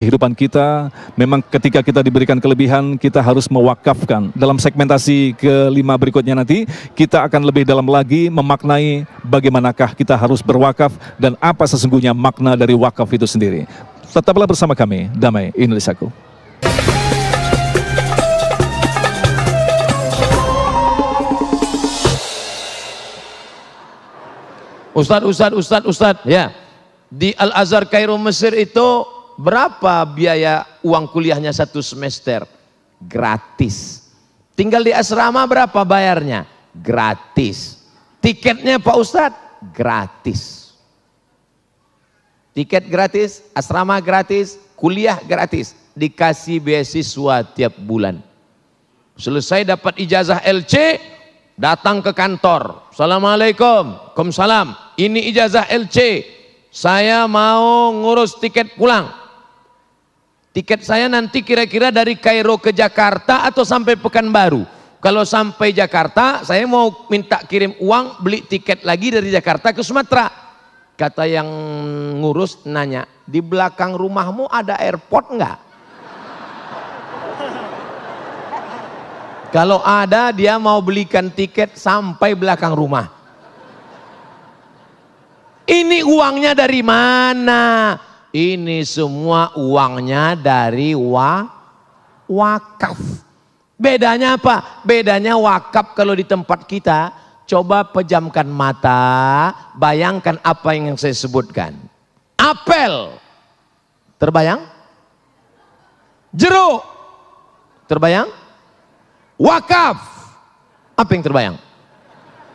Kehidupan kita, memang ketika kita diberikan kelebihan, kita harus mewakafkan. Dalam segmentasi kelima berikutnya nanti, kita akan lebih dalam lagi memaknai bagaimanakah kita harus berwakaf dan apa sesungguhnya makna dari wakaf itu sendiri. Tetaplah bersama kami, Damai Indonesiaku. Ustadz, ya. Di Al-Azhar Kairo Mesir itu berapa biaya uang kuliahnya satu semester? Gratis. Tinggal di asrama berapa bayarnya? Gratis. Tiketnya Pak Ustadz? Gratis. Tiket gratis, asrama gratis, kuliah gratis. Dikasih beasiswa tiap bulan. Selesai dapat ijazah LC, datang ke kantor. Assalamualaikum. Waalaikumsalam. Ini ijazah LC. Saya mau ngurus tiket pulang. Tiket saya nanti kira-kira dari Kairo ke Jakarta atau sampai Pekanbaru. Kalau sampai Jakarta, saya mau minta kirim uang, beli tiket lagi dari Jakarta ke Sumatera. Kata yang ngurus nanya, di belakang rumahmu ada airport enggak? Kalau ada, dia mau belikan tiket sampai belakang rumah. Ini uangnya dari mana? Ini semua uangnya dari wakaf. Bedanya apa? Bedanya wakaf kalau di tempat kita, coba pejamkan mata, bayangkan apa yang saya sebutkan. Apel, terbayang? Jeruk, terbayang? Wakaf, apa yang terbayang?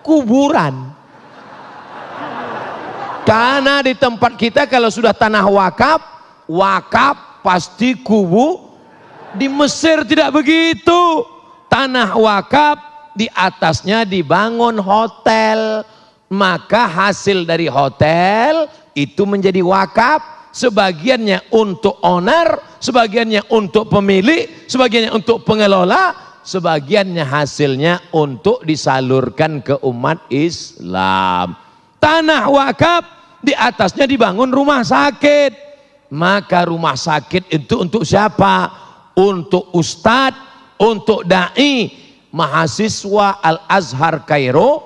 Kuburan. Karena di tempat kita kalau sudah tanah wakaf, wakaf pasti kubu. Di Mesir tidak begitu. Tanah wakaf, di atasnya dibangun hotel. Maka hasil dari hotel itu menjadi wakaf. Sebagiannya untuk owner, sebagiannya untuk pemilik, sebagiannya untuk pengelola, sebagiannya hasilnya untuk disalurkan ke umat Islam. Tanah wakaf, di atasnya dibangun rumah sakit. Maka rumah sakit itu untuk siapa? Untuk ustadz, untuk da'i. Mahasiswa Al-Azhar Kairo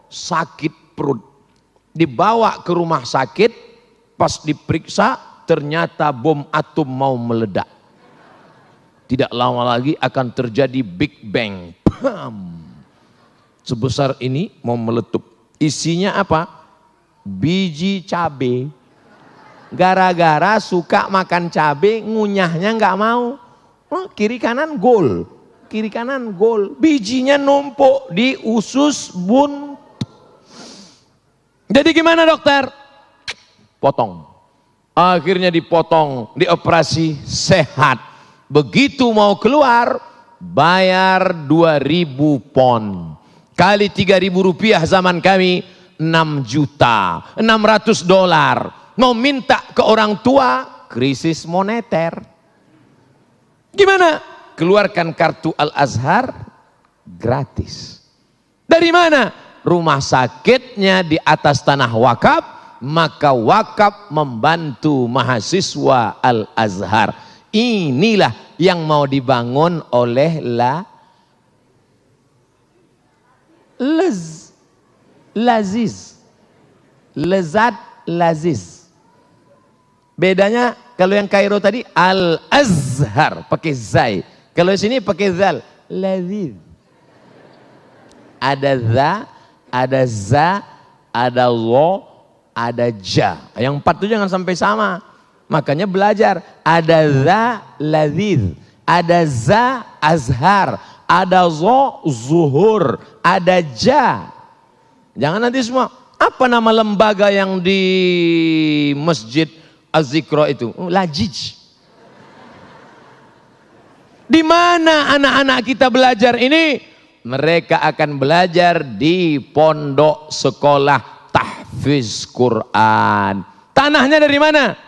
sakit perut, dibawa ke rumah sakit. Pas diperiksa ternyata bom atom mau meledak. Tidak lama lagi akan terjadi Big Bang. Bam. Sebesar ini mau meletup. Isinya apa? Biji cabe. Gara-gara suka makan cabe, ngunyahnya nggak mau. Oh, kiri kanan gol, kiri kanan gol. Bijinya numpuk di usus buntu. Jadi gimana dokter? Potong. Akhirnya dipotong, dioperasi, sehat. Begitu mau keluar, bayar 2.000 pon. Kali 3.000 rupiah zaman kami, 6 juta, 600 dolar. Mau minta ke orang tua, krisis moneter. Gimana? Keluarkan kartu Al-Azhar, gratis. Dari mana? Rumah sakitnya di atas tanah wakaf, maka wakaf membantu mahasiswa Al-Azhar. Inilah yang mau dibangun oleh Laziz, lezat laziz. Bedanya kalau yang Kairo tadi Al-Azhar pakai zai, kalau sini pakai zal, laziz. Ada za, ada za, ada lo, ada ja. Yang 4 itu jangan sampai sama. Makanya belajar. Ada za laziz, ada za azhar, ada zo zuhur, ada ja. Jangan nanti semua, apa nama lembaga yang di Masjid Az-Zikra itu? Lajij. Di mana anak-anak kita belajar ini? Mereka akan belajar di pondok sekolah tahfiz Quran. Tanahnya dari mana?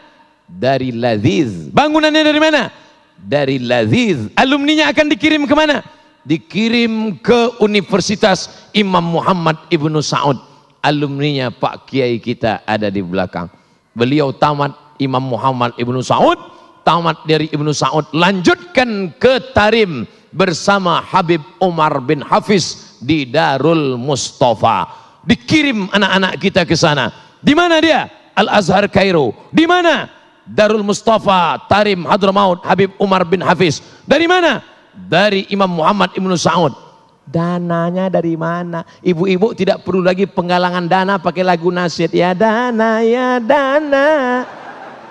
Dari Laziz. Bangunannya dari mana? Dari Laziz. Alumninya akan dikirim kemana? Dikirim ke Universitas Imam Muhammad Ibnu Saud. Alumninya Pak Kiai kita ada di belakang. Beliau tamat Imam Muhammad Ibnu Saud, tamat dari Ibnu Saud, lanjutkan ke Tarim bersama Habib Umar bin Hafiz di Darul Mustafa. Dikirim anak-anak kita ke sana. Di mana dia? Al-Azhar Kairo. Di mana? Darul Mustafa, Tarim, Hadramaut, Habib Umar bin Hafiz. Dari mana? Dari Imam Muhammad Ibnu Saud. Dananya dari mana? Ibu-ibu tidak perlu lagi penggalangan dana pakai lagu nasyid. Ya dana, ya dana.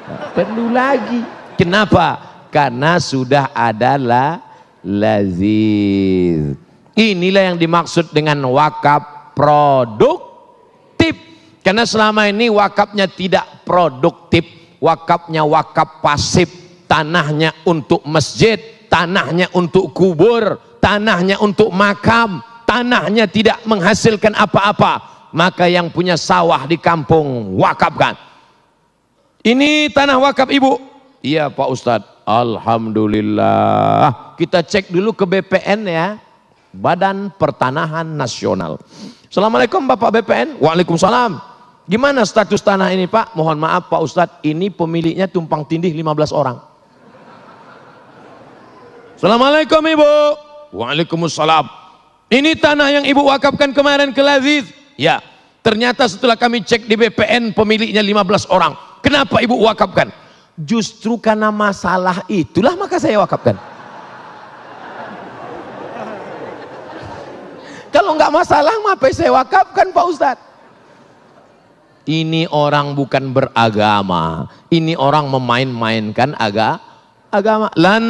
Tak perlu lagi. Kenapa? Karena sudah adalah lazir. Inilah yang dimaksud dengan wakaf produktif. Karena selama ini wakafnya tidak produktif. Wakafnya wakaf pasif. Tanahnya untuk masjid, tanahnya untuk kubur, tanahnya untuk makam, tanahnya tidak menghasilkan apa-apa. Maka yang punya sawah di kampung wakafkan. Ini tanah wakaf ibu. Iya Pak Ustadz. Alhamdulillah. Kita cek dulu ke BPN ya, Badan Pertanahan Nasional. Assalamualaikum Bapak BPN. Waalaikumsalam. Gimana status tanah ini Pak? Mohon maaf Pak Ustadz, ini pemiliknya tumpang tindih 15 orang. Assalamualaikum Ibu. Waalaikumsalam. Ini tanah yang Ibu wakafkan kemarin ke Laziz. Ya, ternyata setelah kami cek di BPN pemiliknya 15 orang. Kenapa Ibu wakafkan? Justru karena masalah itulah maka saya wakafkan. Kalau nggak masalah apa saya wakafkan Pak Ustadz? Ini orang bukan beragama. Ini orang memain-mainkan agama. Lan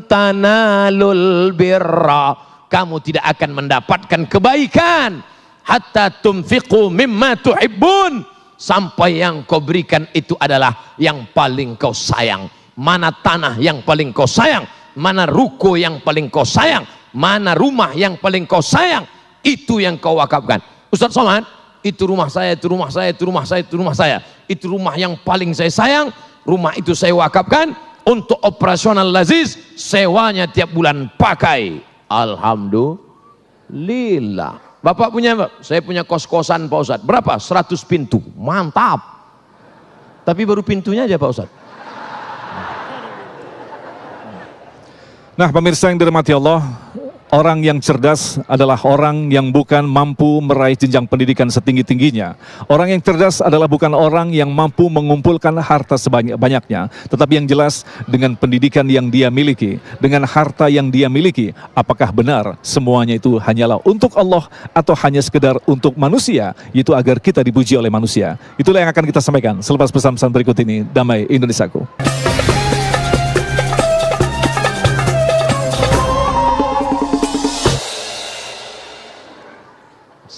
tanalul birra, kamu tidak akan mendapatkan kebaikan hatta tunfiqu mimma tuhibbun, sampai yang kau berikan itu adalah yang paling kau sayang. Mana tanah yang paling kau sayang, mana ruko yang paling kau sayang, mana rumah yang paling kau sayang, itu yang kau wakafkan. Ustaz Somad, itu rumah saya, itu rumah saya, itu rumah saya, itu rumah saya, itu rumah yang paling saya sayang, rumah itu saya wakafkan untuk operasional Laziz, sewanya tiap bulan pakai. Alhamdulillah. Bapak punya, saya punya kos-kosan Pak Ustadz. Berapa? 100 pintu. Mantap. Tapi baru pintunya aja Pak Ustadz. Nah pemirsa yang dirahmati Allah, orang yang cerdas adalah orang yang bukan mampu meraih jenjang pendidikan setinggi-tingginya. Orang yang cerdas adalah bukan orang yang mampu mengumpulkan harta sebanyak-banyaknya, tetapi yang jelas dengan pendidikan yang dia miliki, dengan harta yang dia miliki, apakah benar semuanya itu hanyalah untuk Allah atau hanya sekedar untuk manusia, yaitu agar kita dipuji oleh manusia. Itulah yang akan kita sampaikan selepas pesan-pesan berikut ini. Damai Indonesiaku.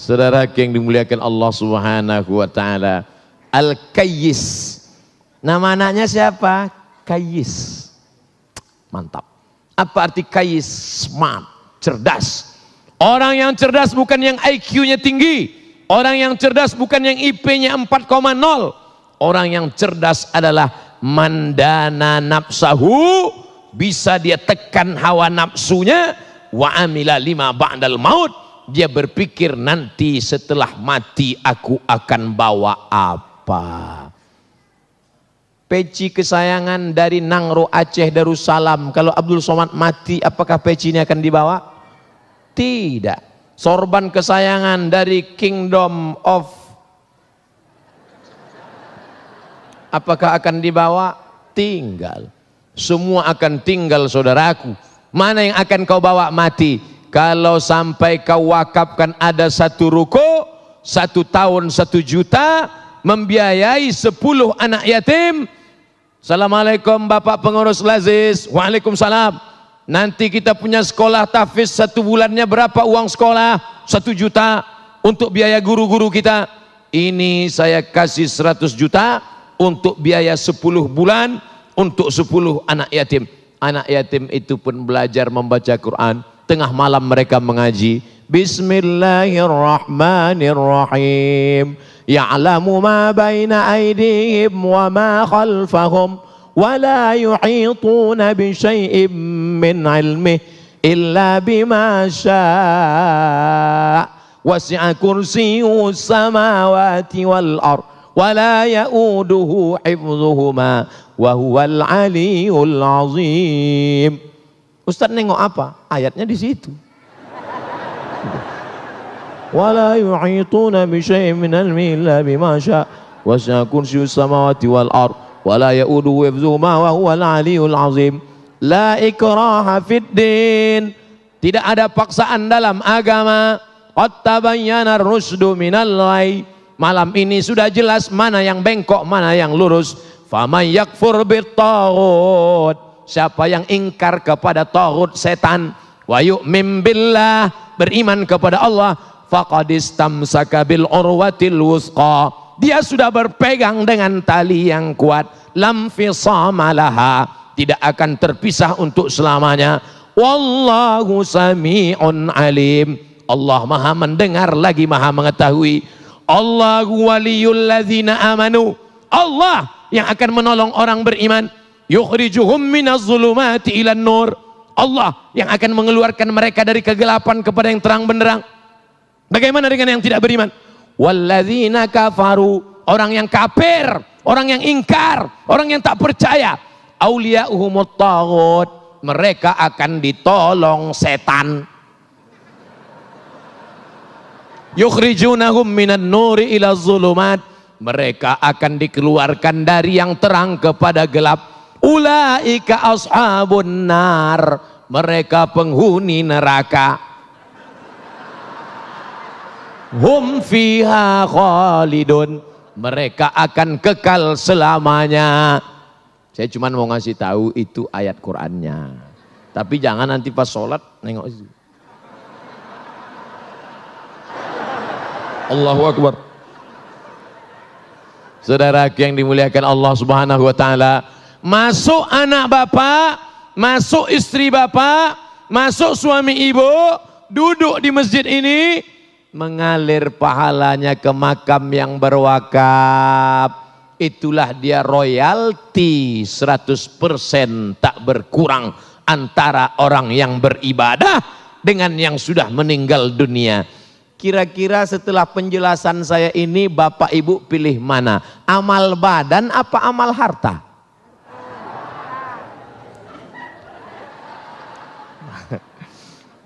Saudara yang dimuliakan Allah Subhanahu wa taala, Al-Kayyis. Nama anaknya siapa? Kayyis. Mantap. Apa arti Kayyis? Smart, cerdas. Orang yang cerdas bukan yang IQ-nya tinggi. Orang yang cerdas bukan yang IP-nya 4,0. Orang yang cerdas adalah mandana nafsahu, bisa dia tekan hawa nafsunya, wa amila lima ba'dal maut. Dia berpikir nanti setelah mati aku akan bawa apa. Peci kesayangan dari Nangro Aceh Darussalam, kalau Abdul Somad mati apakah peci ini akan dibawa? Tidak. Sorban kesayangan dari Kingdom of, apakah akan dibawa? Tinggal. Semua akan tinggal saudaraku. Mana yang akan kau bawa mati? Kalau sampai kau wakafkan ada 1 ruko, 1 tahun 1 juta, membiayai 10 anak yatim. Assalamualaikum Bapak Pengurus Laziz. Waalaikumsalam. Nanti kita punya sekolah tahfiz 1 bulannya berapa uang sekolah? 1 juta untuk biaya guru-guru kita. Ini saya kasih 100 juta untuk biaya 10 bulan untuk 10 anak yatim. Anak yatim itu pun belajar membaca Quran. Tengah malam mereka mengaji. Bismillahirrahmanirrahim. Ya'lamu ma baina aydihim wa ma khalfahum wa la yuhituna bi syai'in min ilmihi illa bima syaa' wasi'a kursiyyuhu samawati wal ardh wa la ya'uduhu hifdhuhuma wa huwal aliyyul azim. Ustaz nengok apa? Ayatnya di situ. Wala yu'ituna bi syai'in min ilmihi illa bima syaa wasi'a kursiyyus samawati wal ard wala ya'uduhu hifdhuhuma wa huwal aliyyul azim. La ikraha fid din. Tidak ada paksaan dalam agama. Qad tabayyana ar-rusdu minal ghayy. Malam ini sudah jelas mana yang bengkok, mana yang lurus. Faman yakfur bit-taghut. Siapa yang ingkar kepada taghut setan, wa yu'min billah, beriman kepada Allah, faqad istamsaka bil urwatil wuthqa. Dia sudah berpegang dengan tali yang kuat. Lam fisama laha, tidak akan terpisah untuk selamanya. Wallahu sami'un alim. Allah maha mendengar lagi maha mengetahui. Allahu waliyul ladzina amanu. Allah yang akan menolong orang beriman. Yukhrijuhum minaz zulumati ilan nur. Allah yang akan mengeluarkan mereka dari kegelapan kepada yang terang benderang. Bagaimana dengan yang tidak beriman? Walladzina kafaru, orang yang kafir, orang yang ingkar, orang yang tak percaya. Auliya'uhumut taghut, mereka akan ditolong setan. Yukhrijunahum minan nuri ila zulumat, mereka akan dikeluarkan dari yang terang kepada gelap. Ulaika ashabun nar, mereka penghuni neraka. Hum fiha khalidun, mereka akan kekal selamanya. Saya cuma mau ngasih tahu itu ayat Qur'annya. Tapi jangan nanti pas sholat nengok itu. Allahu Akbar. Saudara yang dimuliakan Allah Subhanahu wa taala, masuk anak bapak, masuk istri bapak, masuk suami ibu, duduk di masjid ini, mengalir pahalanya ke makam yang berwakaf. Itulah dia royalti 100% tak berkurang antara orang yang beribadah dengan yang sudah meninggal dunia. Kira-kira setelah penjelasan saya ini bapak ibu pilih mana? Amal badan apa amal harta?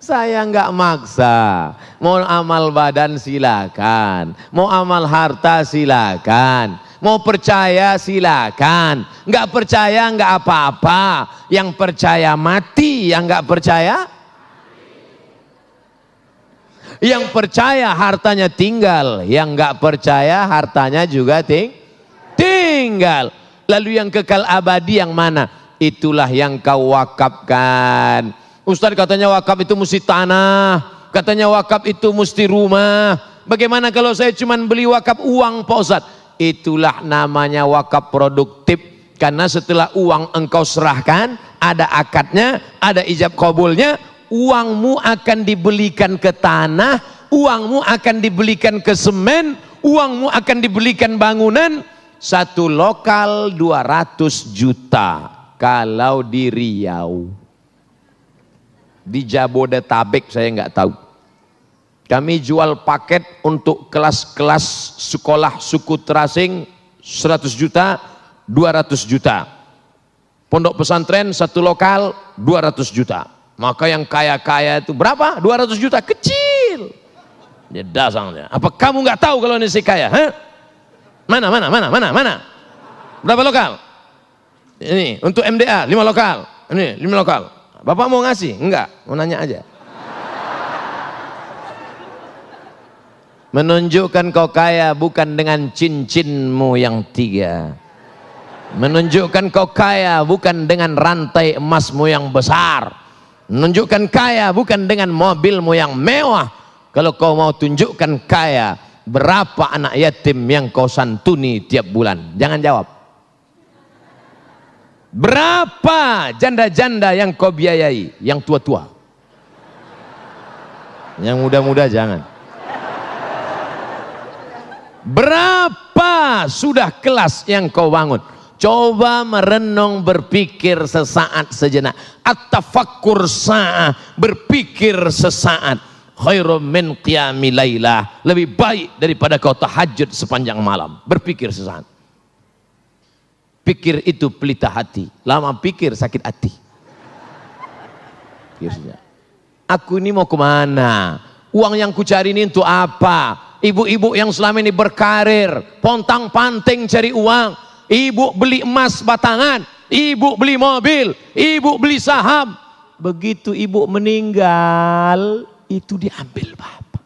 Saya nggak maksa. Mau amal badan silakan, mau amal harta silakan, mau percaya silakan, nggak percaya nggak apa-apa. Yang percaya mati, yang nggak percaya, yang percaya hartanya tinggal, yang nggak percaya hartanya juga tinggal. Lalu yang kekal abadi yang mana? Itulah yang kau wakafkan. Ustaz katanya wakaf itu mesti tanah, katanya wakaf itu mesti rumah. Bagaimana kalau saya cuma beli wakaf uang Pak Ustaz? Itulah namanya wakaf produktif. Karena setelah uang engkau serahkan, ada akadnya, ada ijab kabulnya, uangmu akan dibelikan ke tanah, uangmu akan dibelikan ke semen, uangmu akan dibelikan bangunan. Satu lokal 200 juta kalau di Riau. Di Jabodetabek saya nggak tahu. Kami jual paket untuk kelas-kelas sekolah suku terasing 100 juta, 200 juta. Pondok pesantren satu lokal 200 juta. Maka yang kaya-kaya itu berapa? 200 juta, kecil. Dia dasarnya. Apa kamu nggak tahu kalau ini si kaya? Hah? Mana? Berapa lokal? Ini untuk MDA 5 lokal. Ini 5 lokal. Bapak mau ngasih? Enggak, mau nanya aja. Menunjukkan kau kaya bukan dengan cincinmu yang 3. Menunjukkan kau kaya bukan dengan rantai emasmu yang besar. Menunjukkan kaya bukan dengan mobilmu yang mewah. Kalau kau mau tunjukkan kaya, berapa anak yatim yang kau santuni tiap bulan? Jangan jawab. Berapa janda-janda yang kau biayai? Yang tua-tua. Yang muda-muda jangan. Berapa sudah kelas yang kau bangun? Coba merenung, berpikir sesaat sejenak. At-tafakkur sa'ah, berpikir sesaat. khairum min qiyami lailah, lebih baik daripada kau tahajud sepanjang malam. Berpikir sesaat. Pikir itu pelita hati, lama pikir sakit hati. Pikir saja. Aku ini mau kemana? Uang yang kucari ini untuk apa? Ibu-ibu yang selama ini berkarir, pontang-panting cari uang. Ibu beli emas batangan, ibu beli mobil, ibu beli saham. Begitu ibu meninggal, itu diambil bapak.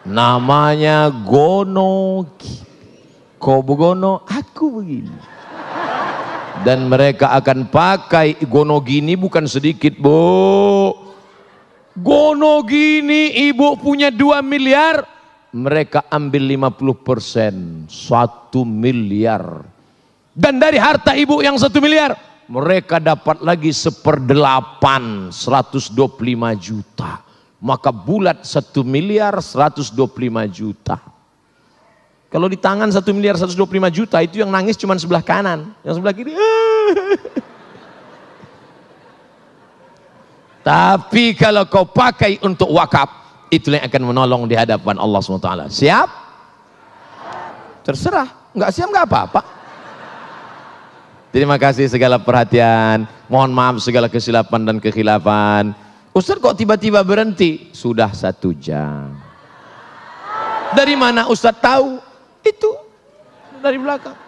Namanya gono. Kau begono, aku begini. Dan mereka akan pakai gono gini bukan sedikit, Bu. Gono gini ibu punya 2 miliar, mereka ambil 50%, 1 miliar. Dan dari harta ibu yang 1 miliar, mereka dapat lagi 1/8, 125 juta. Maka bulat 1 miliar 125 juta. Kalau di tangan 1 miliar 125 juta, itu yang nangis cuma sebelah kanan, yang sebelah kiri. Tapi kalau kau pakai untuk wakaf, itulah yang akan menolong di hadapan Allah SWT. Siap? Terserah, nggak siap nggak apa-apa. Terima kasih segala perhatian. Mohon maaf segala kesilapan dan kekhilafan. Ustaz kok tiba-tiba berhenti? Sudah 1 jam. Dari mana Ustaz tahu? Itu dari belakang.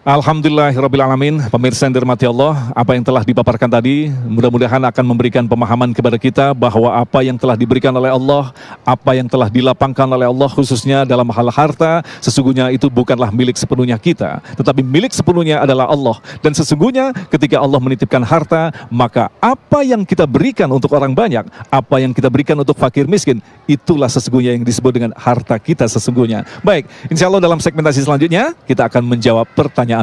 Alhamdulillahirrabbilalamin. Pemirsa yang dirahmati Allah, apa yang telah dipaparkan tadi mudah-mudahan akan memberikan pemahaman kepada kita bahwa apa yang telah diberikan oleh Allah, apa yang telah dilapangkan oleh Allah khususnya dalam hal harta, sesungguhnya itu bukanlah milik sepenuhnya kita, tetapi milik sepenuhnya adalah Allah. Dan sesungguhnya ketika Allah menitipkan harta, maka apa yang kita berikan untuk orang banyak, apa yang kita berikan untuk fakir miskin, itulah sesungguhnya yang disebut dengan harta kita sesungguhnya. Baik, insya Allah dalam segmentasi selanjutnya kita akan menjawab pertanyaan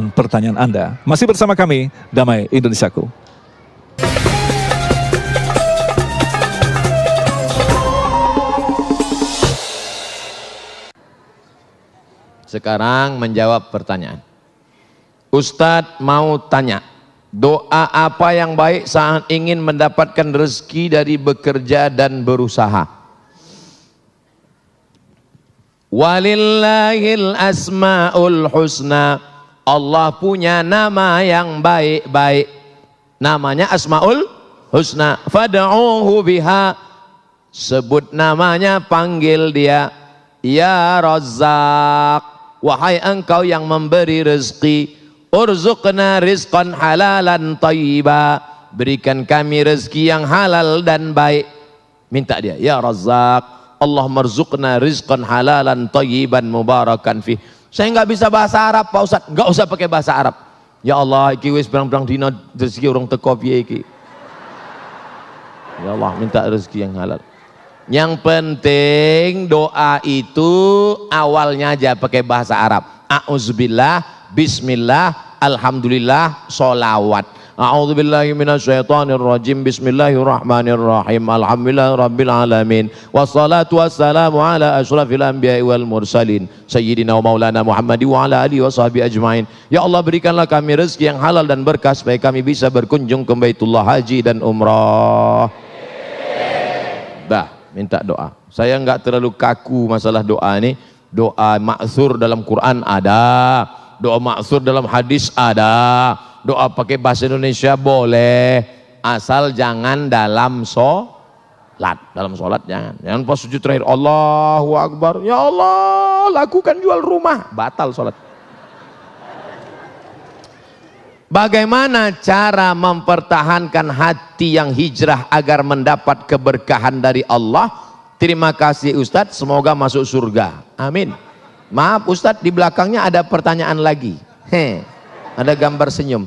Anda. Masih bersama kami, Damai Indonesiaku. Sekarang menjawab pertanyaan. Ustadz mau tanya, doa apa yang baik saat ingin mendapatkan rezeki dari bekerja dan berusaha? Walillahil asmaul husna. Allah punya nama yang baik-baik, namanya Asmaul Husna. Fad'uhu biha, sebut namanya, panggil dia. Ya Razzaq, wahai engkau yang memberi rezeki. Urzuqna rizqan halalan tayyiba, berikan kami rezeki yang halal dan baik. Minta dia, ya Razzaq, Allah marzuqna rizqan halalan tayyiban mubarakan fih. Saya nggak bisa bahasa Arab Pak Ustadz, nggak usah pakai bahasa Arab. Ya Allah, iki wis berang-berang dina rezeki orang teko piye iki. Ya Allah, minta rezeki yang halal. Yang penting doa itu awalnya aja pakai bahasa Arab. A'udzubillah, bismillah, alhamdulillah, sholawat. A'udzubillahi minasyaitonirrajim. Bismillahirrahmanirrahim. Alhamdulillahirabbil alamin. Wassalatu wassalamu ala asyrafil anbiya'i wal mursalin sayyidina wa maulana Muhammadi wa ala alihi wa sahbihi ajmain. Ya Allah, berikanlah kami rezeki yang halal dan berkah supaya kami bisa berkunjung ke Baitullah Haji dan Umrah. Dah, minta doa. Saya enggak terlalu kaku masalah doa ini. Doa ma'tsur dalam Quran ada, doa ma'tsur dalam hadis ada. Doa pakai bahasa Indonesia boleh, asal jangan dalam sholat. Dalam sholat jangan. Jangan pas sujud terakhir Allahu Akbar, ya Allah lakukan jual rumah, batal sholat. Bagaimana cara mempertahankan hati yang hijrah agar mendapat keberkahan dari Allah? Terima kasih Ustadz, semoga masuk surga. Amin. Maaf Ustadz, di belakangnya ada pertanyaan lagi. Ada gambar senyum.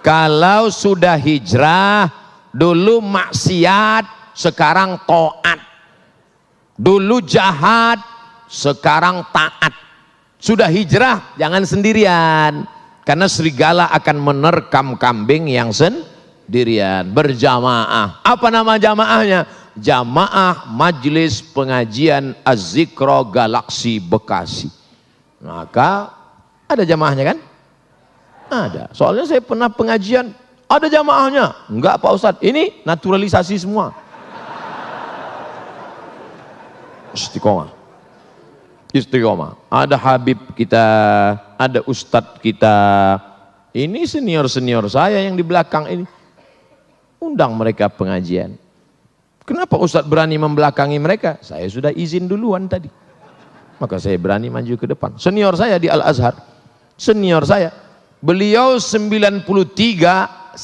Kalau sudah hijrah, dulu maksiat, sekarang taat. Dulu jahat, sekarang taat. Sudah hijrah, jangan sendirian. Karena serigala akan menerkam kambing yang sendirian. Berjamaah. Apa nama jamaahnya? Jamaah Majelis Pengajian Az-Zikra Galaksi Bekasi. Maka ada jamaahnya kan? Ada. Soalnya saya pernah pengajian, ada jamaahnya. Enggak Pak Ustadz, ini naturalisasi semua. Istiqomah. Istiqomah. Ada Habib kita, ada Ustadz kita. Ini senior-senior saya yang di belakang ini. Undang mereka pengajian. Kenapa Ustadz berani membelakangi mereka? Saya sudah izin duluan tadi. Maka saya berani maju ke depan. Senior saya di Al-Azhar. Senior saya. Beliau 1993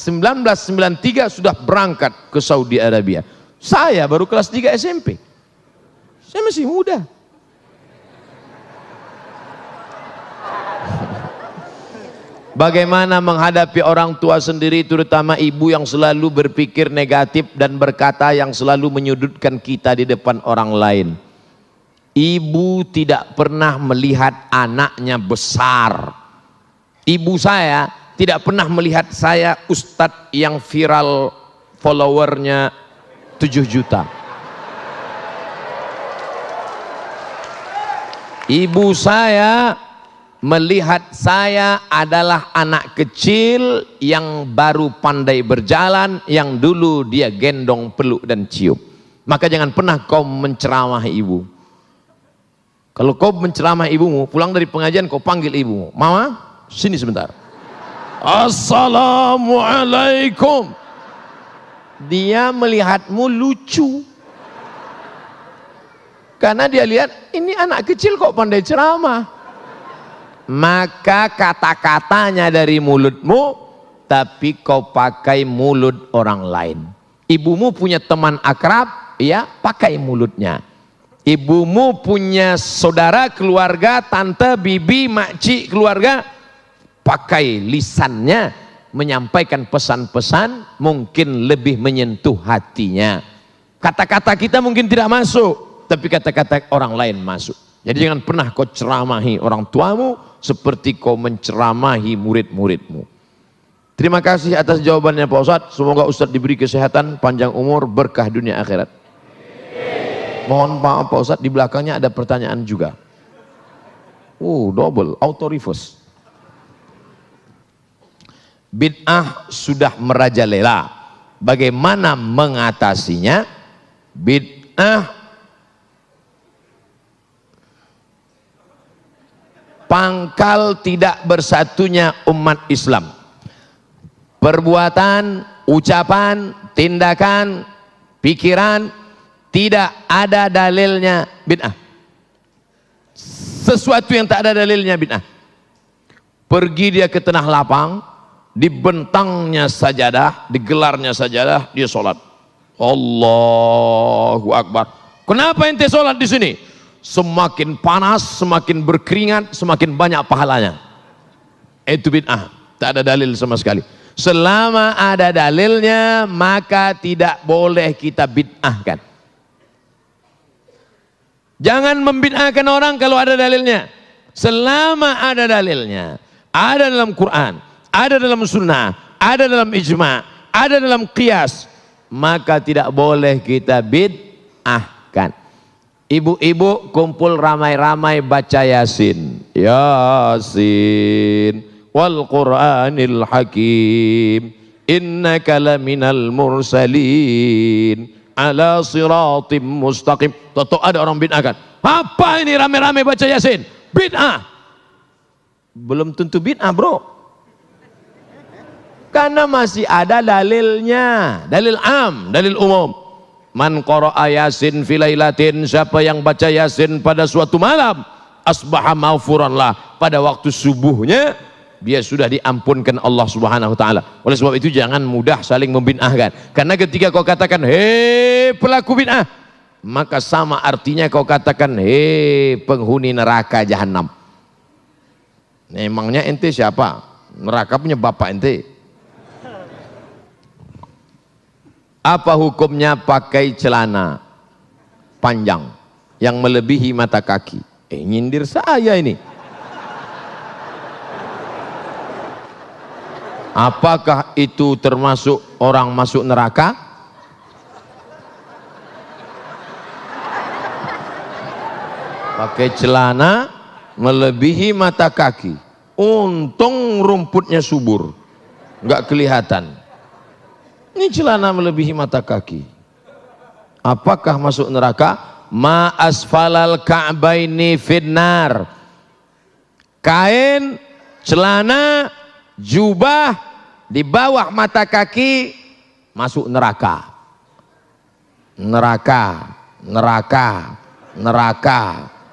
sudah berangkat ke Saudi Arabia. Saya baru kelas 3 SMP. Saya masih muda. Bagaimana menghadapi orang tua sendiri, terutama ibu yang selalu berpikir negatif dan berkata yang selalu menyudutkan kita di depan orang lain. Ibu tidak pernah melihat anaknya besar. Ibu saya tidak pernah melihat saya ustadz yang viral followernya 7 juta. Ibu saya melihat saya adalah anak kecil yang baru pandai berjalan, yang dulu dia gendong, peluk dan cium. Maka jangan pernah kau menceramah ibu. Kalau kau menceramah ibumu, pulang dari pengajian kau panggil ibumu, "Mama, sini sebentar." "Assalamualaikum." Dia melihatmu lucu. Karena dia lihat, ini anak kecil kok pandai ceramah. Maka kata-katanya dari mulutmu, tapi kau pakai mulut orang lain. Ibumu punya teman akrab, ya pakai mulutnya. Ibumu punya saudara, keluarga, tante, bibi, makcik, keluarga, pakai lisannya menyampaikan pesan-pesan mungkin lebih menyentuh hatinya. Kata-kata kita mungkin tidak masuk, tapi kata-kata orang lain masuk. Jadi jangan pernah kau ceramahi orang tuamu seperti kau menceramahi murid-muridmu. Terima kasih atas jawabannya Pak Ustadz. Semoga Ustadz diberi kesehatan, panjang umur, berkah dunia akhirat. Mohon maaf Pak Ustadz, di belakangnya ada pertanyaan juga. Double, auto reverse. Bid'ah sudah merajalela. Bagaimana mengatasinya? Bid'ah pangkal tidak bersatunya umat Islam. Perbuatan, ucapan, tindakan, pikiran tidak ada dalilnya bid'ah. Sesuatu yang tak ada dalilnya bid'ah. Pergi dia ke tanah lapang, dibentangnya sajadah, digelarnya sajadah, dia sholat. Allahu Akbar. Kenapa ente sholat di sini? Semakin panas, semakin berkeringat, semakin banyak pahalanya. Itu bid'ah, tak ada dalil sama sekali. Selama ada dalilnya, maka tidak boleh kita bid'ahkan. Jangan membid'ahkan orang kalau ada dalilnya. Selama ada dalilnya, ada dalam Quran, ada dalam sunnah, ada dalam ijma', ada dalam qiyas, maka tidak boleh kita bid'ahkan. Ibu-ibu kumpul ramai-ramai baca Yasin. Yasin wal Qur'anil Hakim. Innaka laminal mursalin ala siratim mustaqim. Toto ada orang bid'ahkan. Apa ini ramai-ramai baca Yasin? Bid'ah. Belum tentu bid'ah, bro. Karena masih ada dalilnya. Dalil am, dalil umum. Man qara'a Yasin fi lailatin, siapa yang baca Yasin pada suatu malam, asbaha maghfuran lah, pada waktu subuhnya dia sudah diampunkan Allah Subhanahu wa taala. Oleh sebab itu jangan mudah saling membid'ahkan. Karena ketika kau katakan hei pelaku bid'ah, maka sama artinya kau katakan hei penghuni neraka jahanam. Emangnya ente siapa? Neraka punya bapak ente. Apa hukumnya pakai celana panjang yang melebihi mata kaki? Nyindir saya ini. Apakah itu termasuk orang masuk neraka? Pakai celana melebihi mata kaki. Untung rumputnya subur, nggak kelihatan. Ini celana melebihi mata kaki. Apakah masuk neraka? Ma asfalal ka'baini finnar. Kain, celana, jubah di bawah mata kaki masuk neraka. Neraka, neraka, neraka,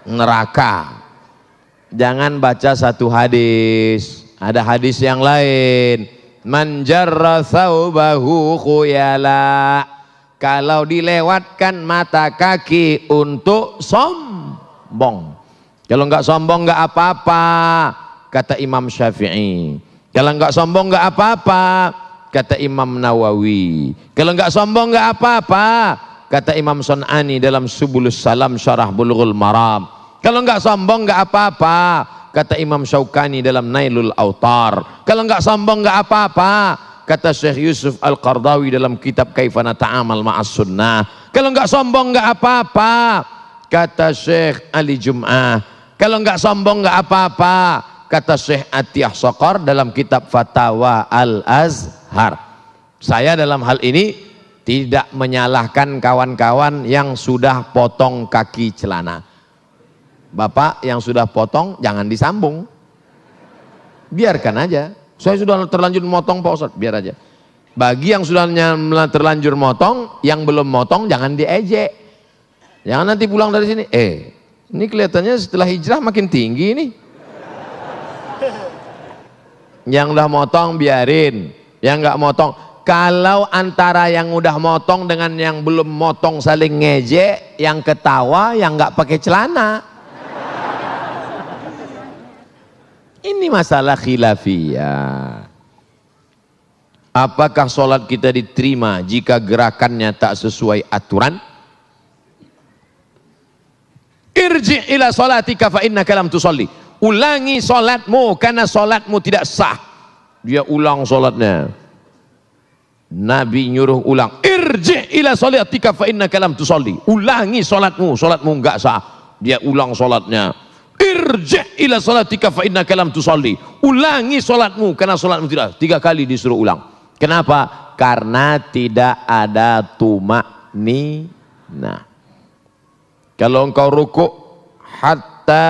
neraka. Jangan baca satu hadis, ada hadis yang lain. Man jarra thawbahu khuyala. Kalau dilewatkan mata kaki untuk sombong, kalau nggak sombong nggak apa-apa, kata Imam Syafi'i. Kalau nggak sombong nggak apa-apa, kata Imam Nawawi. Kalau nggak sombong nggak apa-apa, kata Imam Sun'ani dalam Subulus Salam Syarah Bulughul Maram. Kalau nggak sombong nggak apa-apa, kata Imam Syaukani dalam Nailul Autar. Kalau nggak sombong nggak apa-apa, kata Syekh Yusuf Al-Qardawi dalam kitab Kaifana Ta'amal Ma'as Sunnah. Kalau nggak sombong nggak apa-apa, kata Syekh Ali Jum'ah. Kalau nggak sombong nggak apa-apa, kata Syekh Atiyah Sokor dalam kitab Fatawa Al-Azhar. Saya dalam hal ini tidak menyalahkan kawan-kawan yang sudah potong kaki celana. Bapak yang sudah potong jangan disambung, biarkan aja. Saya sudah terlanjur motong Pak Ustadz, biar aja. Bagi yang sudah terlanjur motong, yang belum motong jangan diejek. Jangan nanti pulang dari sini, ini kelihatannya setelah hijrah makin tinggi nih. Yang udah motong biarin, yang nggak motong. Kalau antara yang udah motong dengan yang belum motong saling ngejek, yang ketawa yang nggak pakai celana. Ini masalah khilafiyah. Apakah sholat kita diterima jika gerakannya tak sesuai aturan? Irji' ila sholatika fa innaka lam tusolli. Ulangi sholatmu karena sholatmu tidak sah. Dia ulang sholatnya. Nabi nyuruh ulang. Irji' ila sholatika fa innaka lam tusolli. Ulangi sholatmu, sholatmu enggak sah. Dia ulang sholatnya. Irji' ila sholatika fa innaka lam tusolli. Ulangi sholatmu karena sholatmu tidak. 3 kali disuruh ulang. Kenapa? Karena tidak ada tumakninah. Kalau engkau rukuk hatta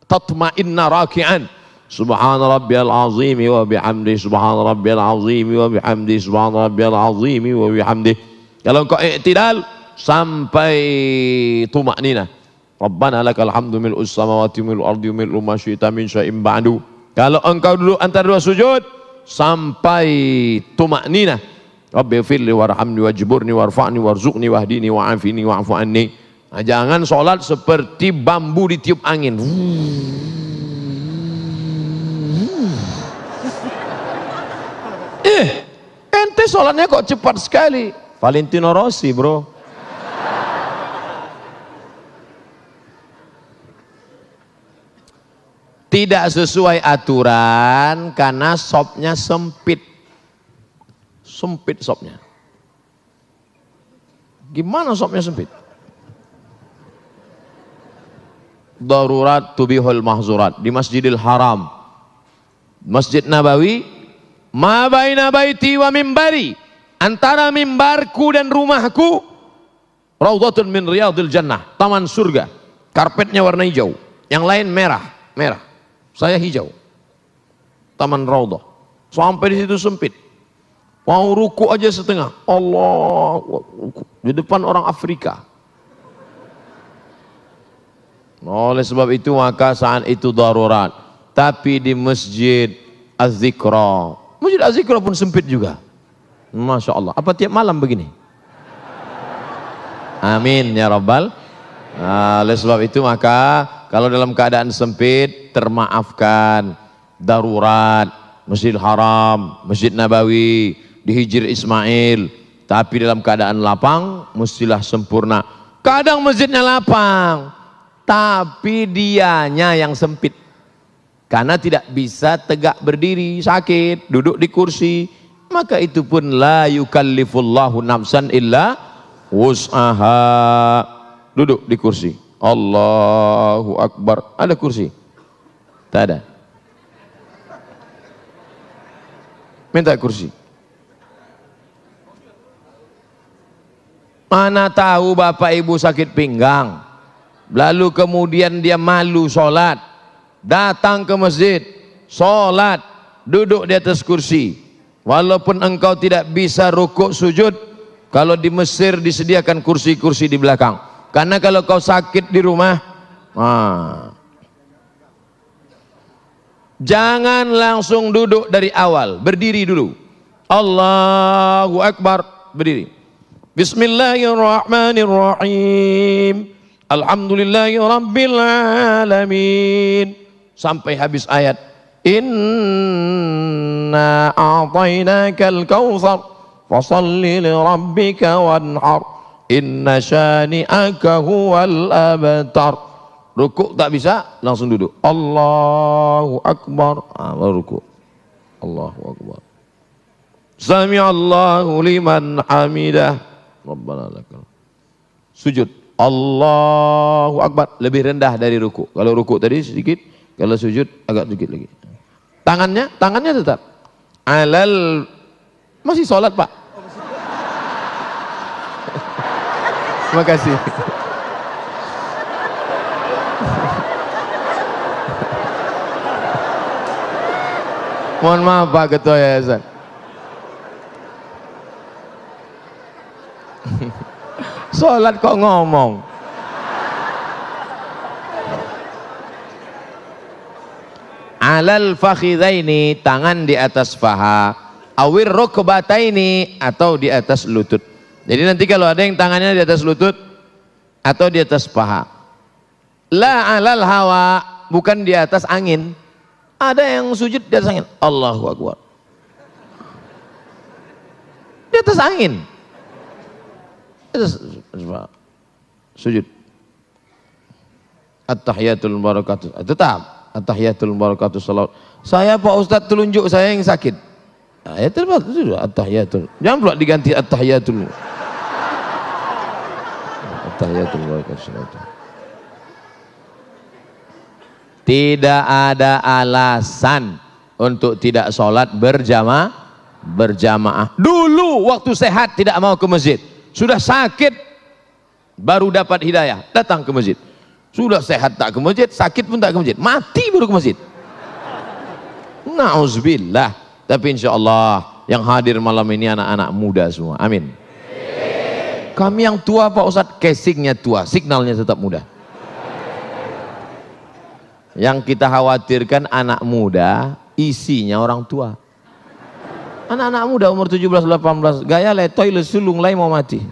tatma'inna raki'an, subhana rabbiyal azim wa bihamdi, subhana rabbiyal azim wa bihamdi, subhana rabbiyal azim wa bihamdi. Kalau engkau i'tidal sampai tumakninah, Rabbana lakal hamdu mil'us samawati mil'ul ardi mil'u ma syi'ta min syai'in ba'du. Kalau engkau dulu antara 2 sujud sampai tumakninah, Rabbi firli warhamni wajburni warfa'ni warzuqni wahdini wa'afini wa'fu anni. Nah, jangan sholat seperti bambu ditiup angin. Ente sholatnya kok cepat sekali. Valentino Rossi bro. Tidak sesuai aturan karena sopnya sempit. Sempit sopnya. Gimana sopnya sempit? Darurat tubihul mahzurat. Di Masjidil Haram, Masjid Nabawi, ma baina baiti wa mimbari, antara mimbarku dan rumahku, raudhatun min riyadil jannah, taman surga. Karpetnya warna hijau, yang lain merah. Saya hijau. Taman raudhah. Sampai di situ sempit. Mau ruku aja setengah. Allah, di depan orang Afrika. Oleh sebab itu maka saat itu darurat. Tapi di Masjid Az-Zikra, Masjid Az-Zikra pun sempit juga. Masya Allah. Apa tiap malam begini? Amin ya Rabbal. Oleh sebab itu maka kalau dalam keadaan sempit termaafkan. Darurat, Masjidil Haram, Masjid Nabawi, di Hijr Ismail. Tapi dalam keadaan lapang mestilah sempurna. Kadang masjidnya lapang, tapi dianya yang sempit. Karena tidak bisa tegak berdiri, sakit, duduk di kursi. Maka itu pun la yukallifullahu nafsan illa wus'aha. Duduk di kursi. Allahu Akbar. Ada kursi. Tak ada. Minta kursi. Mana tahu bapak ibu sakit pinggang, lalu kemudian dia malu sholat, datang ke masjid, sholat, duduk di atas kursi. Walaupun engkau tidak bisa rukuk sujud, kalau di Mesir disediakan kursi-kursi di belakang. Karena kalau kau sakit di rumah, jangan langsung duduk dari awal, berdiri dulu. Allahu Akbar, berdiri. Bismillahirrahmanirrahim. Alhamdulillahi Rabbil Alamin. Sampai habis ayat. Inna a'tainakal kautsar fasalli li rabbika wanhar. Inna syani'aka huwal abtar. Rukuk tak bisa, langsung duduk. Allahu Akbar. Baru rukuk. Allahu Akbar. Sami'allahu liman hamidah. Rabbana lakal. Sujud. Allahu Akbar. Lebih rendah dari rukuk. Kalau rukuk tadi sedikit, kalau sujud agak sedikit lagi. Tangannya tetap. Masih sholat Pak. Terima kasih. Mohon maaf Pak Ketua Yayasan. Sholat kok ngomong. Alal fakhidaini, tangan di atas paha. Awir rukbataini, atau di atas lutut. Jadi nanti kalau ada yang tangannya di atas lutut atau di atas paha. La alal hawa, bukan di atas angin. Ada yang sujud di atas angin. Allahu Akbar. Di atas angin. Sujud. At-tahiyatul barakatuh. Tetap at-tahiyatul barakatuh salawat. Saya Pak Ustadz telunjuk saya yang sakit. Ya terus at-tahiyatul. Jangan pula diganti at-tahiyatul. At-tahiyatul barakatuh salawat. Tidak ada alasan untuk tidak sholat berjamaah. Dulu waktu sehat tidak mau ke masjid. Sudah sakit baru dapat hidayah, datang ke masjid. Sudah sehat tak ke masjid, sakit pun tak ke masjid, mati baru ke masjid. Na'udzubillah. Tapi insya Allah yang hadir malam ini anak-anak muda semua. Amin. Kami yang tua Pak Ustadz, casingnya tua, signalnya tetap muda. Yang kita khawatirkan anak muda, isinya orang tua. Anak-anak muda umur 17-18, gaya letoy lesulung lain mau mati.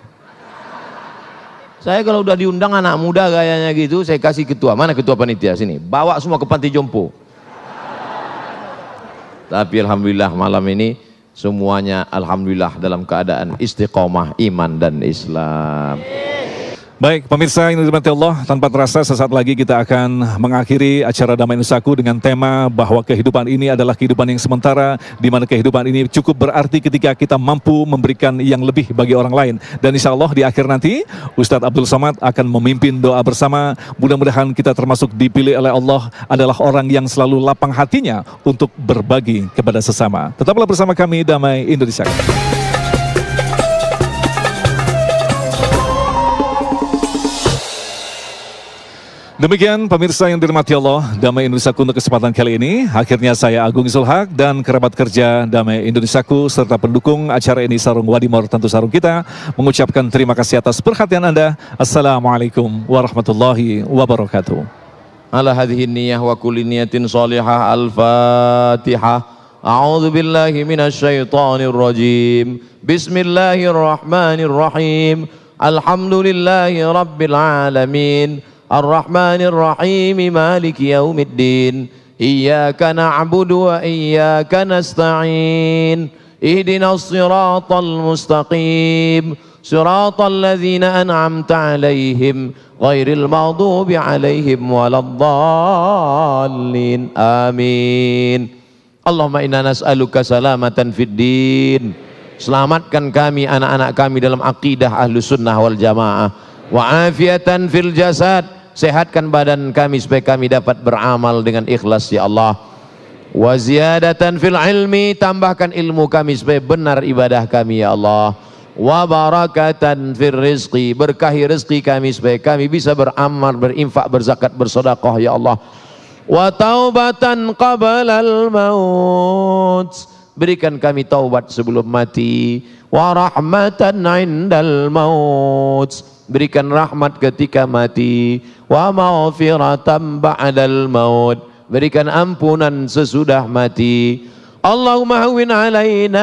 Saya kalau udah diundang anak muda gayanya gitu, saya kasih ketua. Mana ketua panitia? Sini, bawa semua ke panti jompo. Tapi alhamdulillah malam ini semuanya alhamdulillah dalam keadaan istiqomah iman dan Islam. Baik, pemirsa yang dirahmati Allah, tanpa terasa sesaat lagi kita akan mengakhiri acara Damai Nusaku dengan tema bahwa kehidupan ini adalah kehidupan yang sementara, di mana kehidupan ini cukup berarti ketika kita mampu memberikan yang lebih bagi orang lain. Dan insya Allah di akhir nanti, Ustadz Abdul Somad akan memimpin doa bersama. Mudah-mudahan kita termasuk dipilih oleh Allah adalah orang yang selalu lapang hatinya untuk berbagi kepada sesama. Tetaplah bersama kami, Damai Indonesia. Demikian pemirsa yang dirahmati Allah, Damai Indonesiaku untuk kesempatan kali ini. Akhirnya saya Agung Zulhaq dan kerabat kerja Damai Indonesiaku serta pendukung acara ini Sarung Wadimor, tentu sarung kita, mengucapkan terima kasih atas perhatian Anda. Assalamualaikum warahmatullahi wabarakatuh. Ala hadhihi niyyah wa kulli niyatin salihah. Al-Fatihah. A'udzu billahi minasyaitonir rajim. Bismillahirrahmanirrahim. Alhamdulillahi rabbil alamin. Ar-Rahmanir Rahim, Maliki Yaumiddin. Iyyaka na'budu wa iyyaka nasta'in. Ihdinas siratal mustaqim. Siratal ladzina an'amta 'alaihim ghairil maghdubi 'alaihim waladdallin. Amin. Allahumma inna nas'aluka salamatan fid din. Selamatkan kami, anak-anak kami dalam akidah Ahlus Sunnah wal Jamaah. Wa afiatan fil jasad. sehatkan badan kami supaya kami dapat beramal dengan ikhlas ya Allah. Wa ziyadatan fil ilmi, tambahkan ilmu kami supaya benar ibadah kami ya Allah. Wa barakatan fir rizqi, berkahi rezeki kami supaya kami bisa beramal, berinfak, berzakat, bersedekah ya Allah. Wa taubatan qablal maut, berikan kami taubat sebelum mati. Wa rahmatan indal maut, berikan rahmat ketika mati. Wa maghfiratan ba'dal maut, berikan ampunan sesudah mati. Allahumma hawwin alaina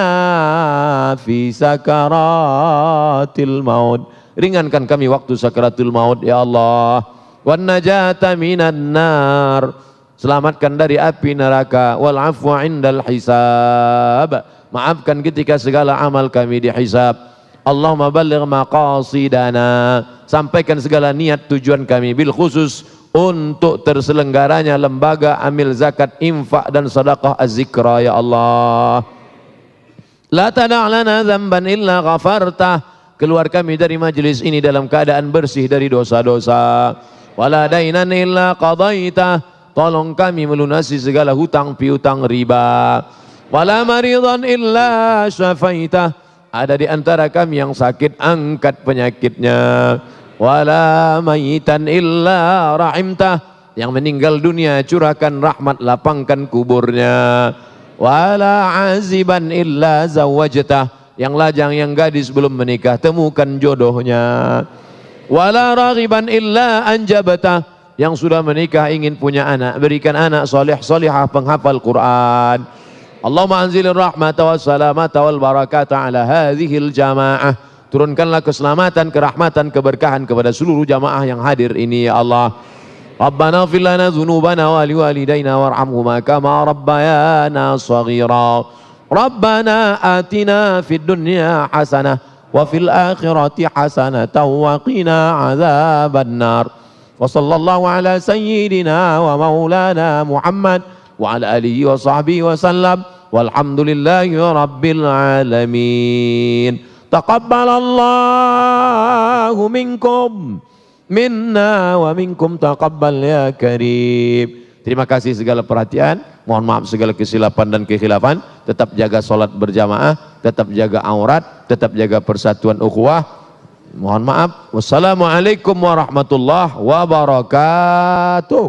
fi sakaratil maut, ringankan kami waktu sakaratul maut ya Allah. Wan najata minan nar, selamatkan dari api neraka. Wal afwa indal hisab, maafkan ketika segala amal kami dihisab. Allahumma balligh maqasidana, sampaikan segala niat tujuan kami, bil khusus untuk terselenggaranya lembaga amil zakat, infak dan sedekah az-zikra ya Allah. La tada' lana dzamban illa ghafartah, keluar kami dari majlis ini dalam keadaan bersih dari dosa-dosa. Wala dainan illa qadaitah, tolong kami melunasi segala hutang piutang riba. Wala maridan illa syafaitah, ada di antara kami yang sakit, angkat penyakitnya. Wala mayitan illa rahimtah, yang meninggal dunia curahkan rahmat, lapangkan kuburnya. Wala aziban illa zawajtah, yang lajang yang gadis belum menikah temukan jodohnya. Wala raghiban illa anjabtah, yang sudah menikah ingin punya anak berikan anak soleh solehah penghafal Quran. Allahumma anzilir rahmata was salamata wal barakata ala hadhil jamaah, turunkanlah keselamatan, kerahmatan, keberkahan kepada seluruh jamaah yang hadir ini ya Allah. Rabbana ighfir lana dzunubana wa liwalidayna warhamhuma kama rabbayana shaghira. Rabbana atina fid dunya hasanah wa fil akhirati hasanatan wa qina adzabannar. Wa sallallahu ala sayyidina wa maulana Muhammad wa ala alihi wa sahbihi wa sallam. Walhamdulillahi rabbil alamin. Taqabbalallahu minkum minna wa minkum taqabbal ya karim. Terima kasih segala perhatian, mohon maaf segala kesilapan dan kekhilafan. Tetap jaga salat berjamaah, tetap jaga aurat, tetap jaga persatuan ukhuwah. Mohon maaf. Wassalamualaikum warahmatullahi wabarakatuh.